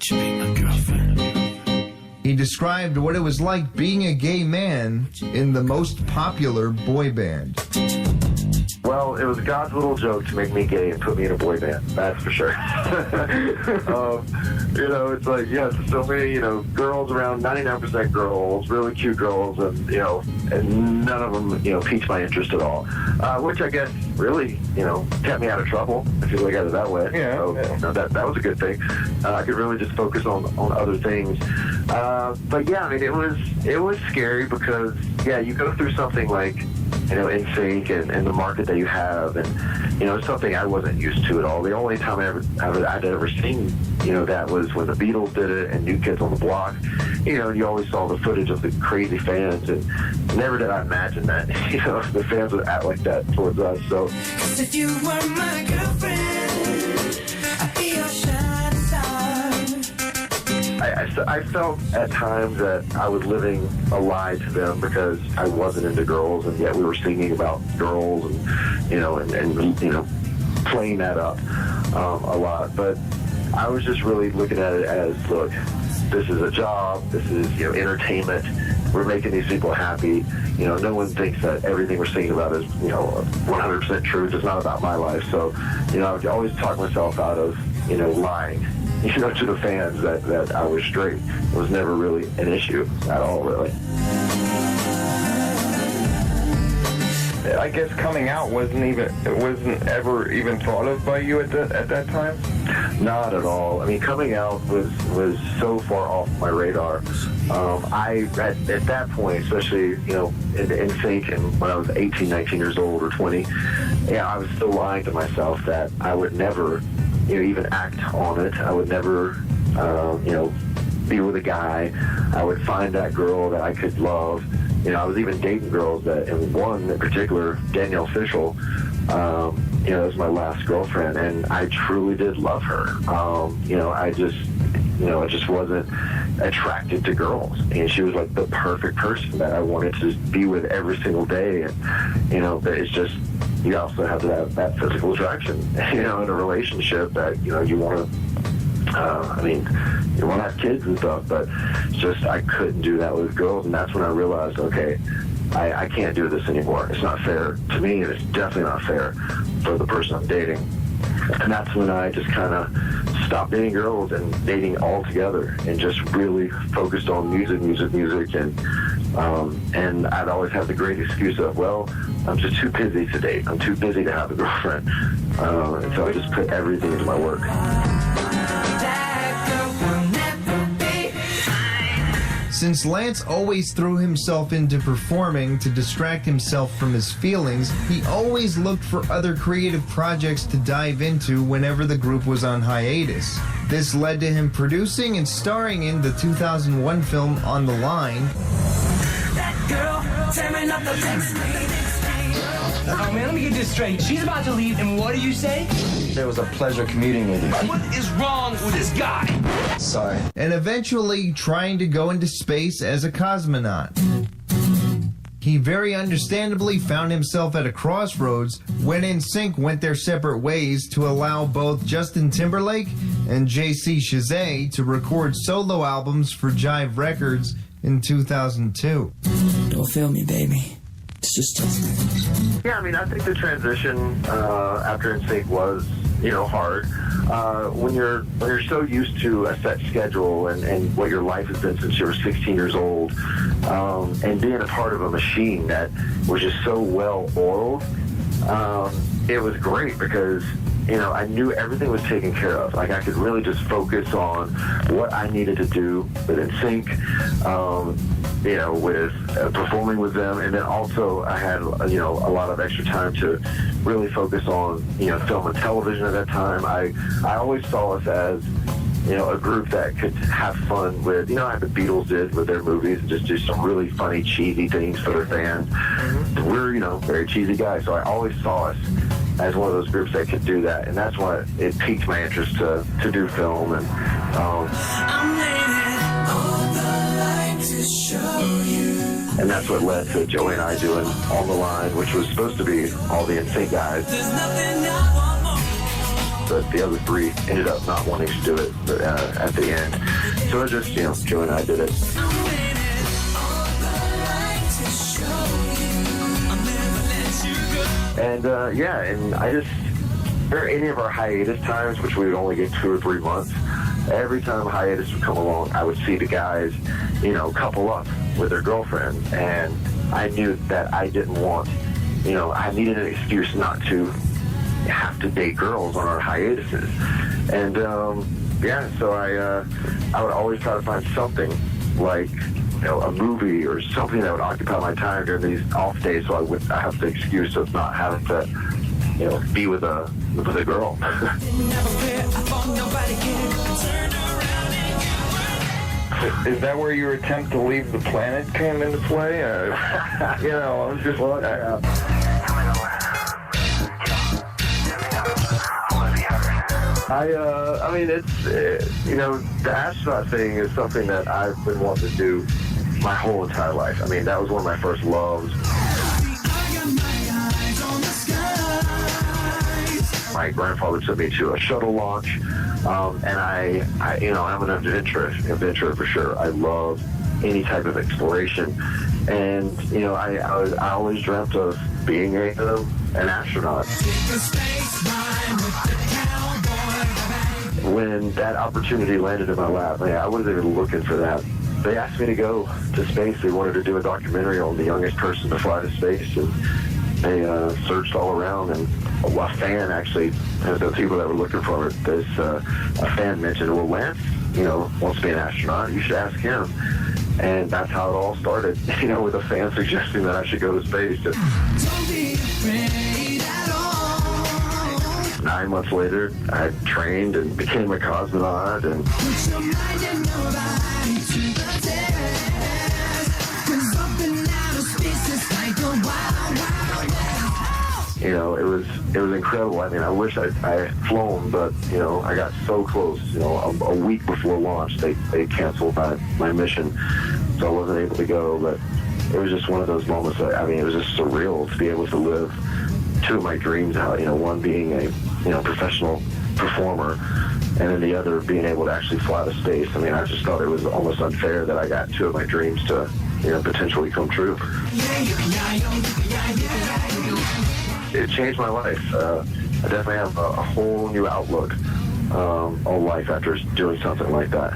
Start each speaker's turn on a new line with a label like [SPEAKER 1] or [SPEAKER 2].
[SPEAKER 1] Would you be my girlfriend?
[SPEAKER 2] He described what it was like being a gay man in the most popular boy band.
[SPEAKER 3] Well, it was God's little joke to make me gay and put me in a boy band. That's for sure. You know, it's like, yes, so many, you know, girls around, 99% girls, really cute girls, and, you know, and none of them, you know, piqued my interest at all. Which I guess really, you know, kept me out of trouble, if you look at it that way.
[SPEAKER 2] Yeah.
[SPEAKER 3] So, you know, that was a good thing. I could really just focus on other things. But yeah, I mean, it was scary because, yeah, you go through something like, you know, NSYNC and the market that you have, and, you know, it's something I wasn't used to at all. The only time I'd ever seen, you know, that was when the Beatles did it and New Kids on the Block. You know, you always saw the footage of the crazy fans, and never did I imagine that, you know, the fans would act like that towards us. So,
[SPEAKER 1] 'Cause if you were my girlfriend, I'd be your shining star.
[SPEAKER 3] I felt at times that I was living a lie to them because I wasn't into girls, and yet we were singing about girls and, you know, and you know, playing that up a lot. But I was just really looking at it as, look, this is a job, this is, you know, entertainment. We're making these people happy. You know, no one thinks that everything we're singing about is, you know, 100% truth. It's not about my life. So, you know, I would always talk myself out of, you know, lying, you know, to the fans that I was straight. It was never really an issue at all, really.
[SPEAKER 4] I guess coming out wasn't ever even thought of by you at that time?
[SPEAKER 3] Not at all. I mean, coming out was so far off my radar. At that point, especially, you know, in NSYNC, and when I was 18, 19 years old or 20, yeah, I was still lying to myself that I would never, you know, even act on it. I would never, you know, be with a guy. I would find that girl that I could love. You know, I was even dating girls that, and one in particular, Danielle Fishel, you know, was my last girlfriend, and I truly did love her. You know, I just wasn't attracted to girls, and she was like the perfect person that I wanted to be with every single day. And, you know, but it's just, you also have to have that physical attraction, you know, in a relationship that, you know, you want to, I mean, you want to have kids and stuff, but it's just, I couldn't do that with girls. And that's when I realized, okay, I can't do this anymore. It's not fair to me, and it's definitely not fair for the person I'm dating. And that's when I just kind of stopped dating girls and dating altogether, and just really focused on music. And I'd always have the great excuse of, well, I'm just too busy to date. I'm too busy to have a girlfriend. And so I just put everything into my work.
[SPEAKER 2] Since Lance always threw himself into performing to distract himself from his feelings, he always looked for other creative projects to dive into whenever the group was on hiatus. This led to him producing and starring in the 2001 film On the Line.
[SPEAKER 1] That girl tearing up the next
[SPEAKER 5] Oh man, let me get this straight. She's about to leave, and what do you say?
[SPEAKER 4] It was a pleasure commuting with you.
[SPEAKER 5] What is wrong with this guy?
[SPEAKER 4] Sorry.
[SPEAKER 2] And eventually trying to go into space as a cosmonaut. He very understandably found himself at a crossroads when NSYNC went their separate ways to allow both Justin Timberlake and JC Chasez to record solo albums for Jive Records in 2002.
[SPEAKER 1] Don't feel me, baby. It's just tough.
[SPEAKER 3] Yeah, I mean, I think the transition after NSYNC was, you know, hard. When you're so used to a set schedule and what your life has been since you were 16 years old, and being a part of a machine that was just so well oiled, it was great because, you know, I knew everything was taken care of. Like, I could really just focus on what I needed to do with NSYNC, you know, with performing with them. And then also I had, you know, a lot of extra time to really focus on, you know, film and television at that time. I always saw us as, you know, a group that could have fun with, you know, how the Beatles did with their movies, and just do some really funny, cheesy things for their fans. Mm-hmm. We're, you know, very cheesy guys, so I always saw us as one of those groups that could do that, and that's why it piqued my interest to do film. And and that's what led to Joey and I doing On the Line, which was supposed to be all the NSYNC guys.
[SPEAKER 1] There's nothing I want more.
[SPEAKER 3] but the other 3 ended up not wanting to do it at the end. So it just, Joe and I did it. And and I just, there any of our hiatus times, which we would only get 2 or 3 months, every time a hiatus would come along, I would see the guys, couple up with their girlfriends, and I knew that I didn't want, I needed an excuse not to have to date girls on our hiatuses. And so I would always try to find something like, a movie or something that would occupy my time during these off days, so I have the excuse of not having to, be with a girl.
[SPEAKER 4] Is that where your attempt to leave the planet came into play?
[SPEAKER 3] I was just the astronaut thing is something that I've been wanting to do my whole entire life. I mean, that was one of my first loves. My grandfather took me to a shuttle launch, and I'm an adventurer for sure. I love any type of exploration, and I always dreamt of being an astronaut. When that opportunity landed in my lap, I wasn't even looking for that. They asked me to go to space. They wanted to do a documentary on the youngest person to fly to space, and they searched all around, and a fan actually, the people that were looking for it, a fan mentioned, well, Lance, wants to be an astronaut. You should ask him. And that's how it all started, with a fan suggesting that I should go to space.
[SPEAKER 1] Don't be afraid at all.
[SPEAKER 3] 9 months later, I trained and became a cosmonaut. And
[SPEAKER 1] Put your mind and nobody to the test. 'Cause up and out of space is like a wild, wild west.
[SPEAKER 3] it was incredible. I mean, I wish I had flown, but, I got so close. A week before launch, they canceled my mission, so I wasn't able to go. But it was just one of those moments that, it was just surreal to be able to live 2 of my dreams out. One being a, professional performer, and then the other being able to actually fly to space. I just thought it was almost unfair that I got 2 of my dreams to, potentially come true. It changed my life. I definitely have a whole new outlook on life after doing something like that.